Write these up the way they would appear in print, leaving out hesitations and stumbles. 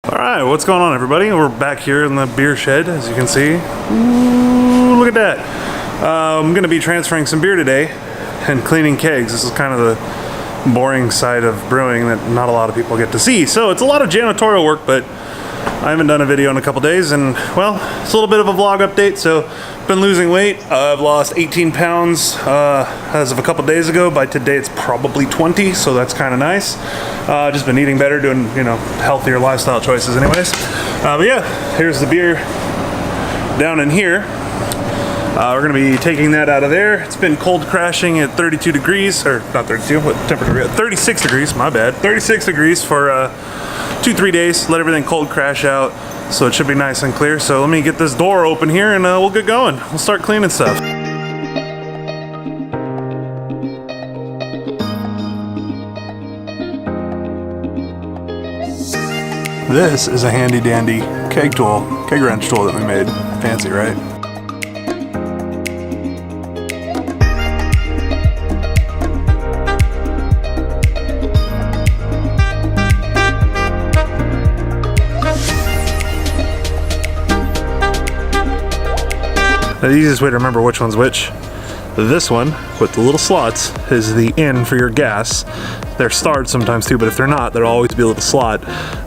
Alright, what's going on, everybody? We're back here in the beer shed, as you can see. Ooh, look at that. I'm going to be transferring some beer today and cleaning kegs. This is kind of the boring side of brewing that not a lot of people get to see. So it's a lot of janitorial work, but I haven't done a video in a couple days, and well, it's a little bit of a vlog update. So I've been losing weight. I've lost 18 pounds as of a couple days ago. By today it's probably 20, so that's kind of nice. Just been eating better, doing, you know, healthier lifestyle choices anyways. But yeah, here's the beer down in here. We're going to be taking that out of there. It's been cold crashing at 32 degrees, or not 32, what temperature? 36 degrees, my bad. 36 degrees for 2-3 days. Let everything cold crash out, so it should be nice and clear. So let me get this door open here and we'll get going. We'll start cleaning stuff. This is a handy dandy keg tool, keg wrench tool that we made. Fancy, right? The easiest way to remember which one's which, this one with the little slots is the in for your gas. They're starred sometimes too, but if they're not, there'll always be a little slot.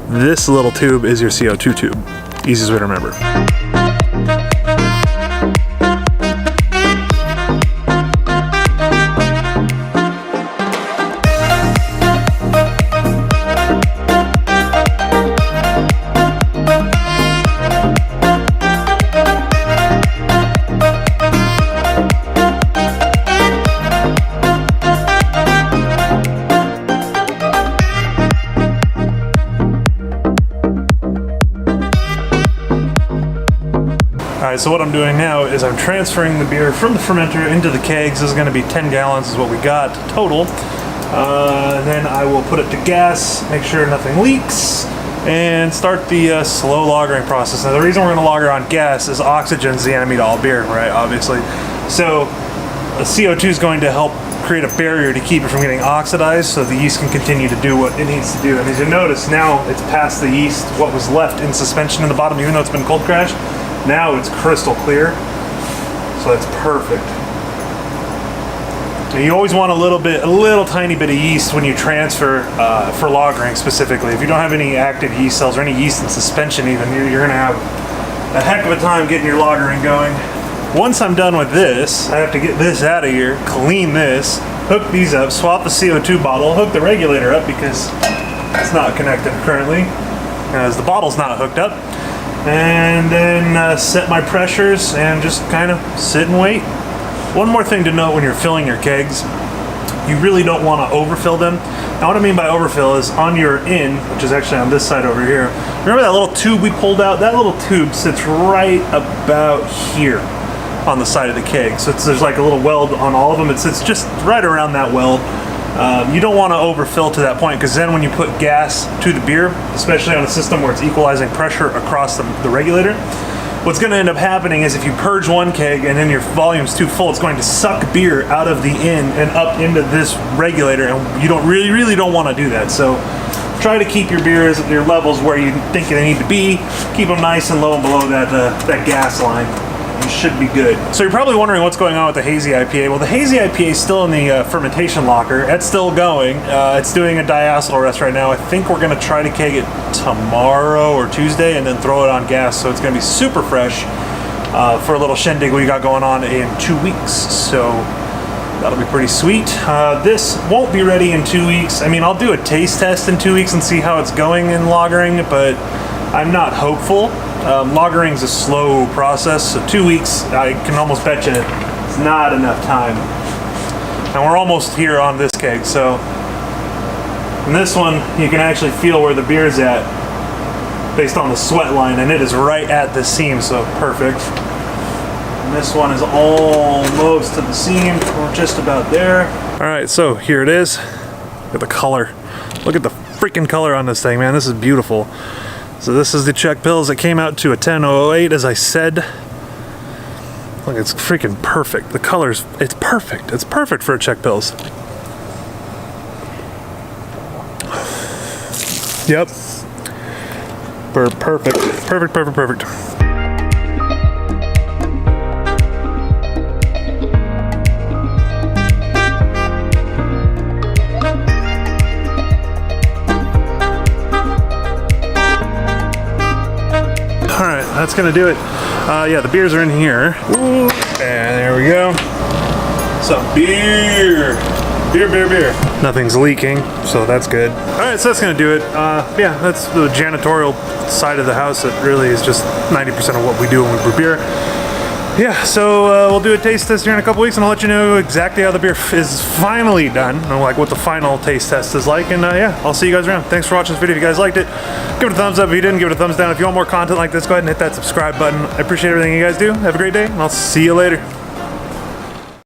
This little tube is your CO2 tube. Easiest way to remember. Alright, so what I'm doing now is I'm transferring the beer from the fermenter into the kegs. This is going to be 10 gallons is what we got total. Then I will put it to gas, make sure nothing leaks, and start the slow lagering process. Now the reason we're going to lager on gas is oxygen's the enemy to all beer, right, obviously. So the CO2 is going to help create a barrier to keep it from getting oxidized so the yeast can continue to do what it needs to do. And as you notice, now it's past the yeast, what was left in suspension in the bottom, even though it's been cold crashed. Now it's crystal clear, so that's perfect. Now you always want a little tiny bit of yeast when you transfer for lagering specifically. If you don't have any active yeast cells or any yeast in suspension even, you're gonna have a heck of a time getting your lagering going. Once I'm done with this, I have to get this out of here, clean this, hook these up, swap the CO2 bottle, hook the regulator up because it's not connected currently, as the bottle's not hooked up. And then set my pressures and just kind of sit and wait. One more thing to note when you're filling your kegs, you really don't want to overfill them. Now what I mean by overfill is on your in, which is actually on this side over here, remember that little tube we pulled out? That little tube sits right about here on the side of the keg. So there's like a little weld on all of them. It sits just right around that weld. You don't want to overfill to that point, because then when you put gas to the beer, especially on a system where it's equalizing pressure across the regulator, what's going to end up happening is if you purge one keg and then your volume's too full, it's going to suck beer out of the in and up into this regulator, and you don't really don't want to do that. So try to keep your beers at your levels where you think they need to be. Keep them nice and low and below that gas line. You should be good. So you're probably wondering what's going on with the hazy IPA. Well, the hazy IPA is still in the fermentation locker. It's still going. It's doing a diacetyl rest right now. I think we're going to try to keg it tomorrow or Tuesday and then throw it on gas. So it's going to be super fresh for a little shindig we got going on in 2 weeks. So that'll be pretty sweet. This won't be ready in 2 weeks. I mean, I'll do a taste test in 2 weeks and see how it's going in lagering, but I'm not hopeful. Lagering is a slow process, so 2 weeks, I can almost bet you it's not enough time. And we're almost here on this keg, so in this one, you can actually feel where the beer's at based on the sweat line, and it is right at the seam, so perfect. And this one is almost to the seam, we're just about there. All right, so here it is. Look at the color. Look at the freaking color on this thing, man. This is beautiful. So this is the Czech Pils. It came out to a 10.08, as I said. Look, it's freaking perfect. The color's, it's perfect. It's perfect for a Czech Pils. Yep. Perfect. All right, that's gonna do it. Yeah, the beers are in here. Ooh, and there we go. Some beer. Beer. Nothing's leaking, so that's good. All right, so that's gonna do it. Yeah, that's the janitorial side of the house. That really is just 90% of what we do when we brew beer. Yeah, so we'll do a taste test here in a couple weeks, and I'll let you know exactly how the beer is finally done, and like what the final taste test is like. And yeah, I'll see you guys around. Thanks for watching this video. If you guys liked it, give it a thumbs up. If you didn't, give it a thumbs down. If you want more content like this, go ahead and hit that subscribe button. I appreciate everything you guys do. Have a great day, and I'll see you later.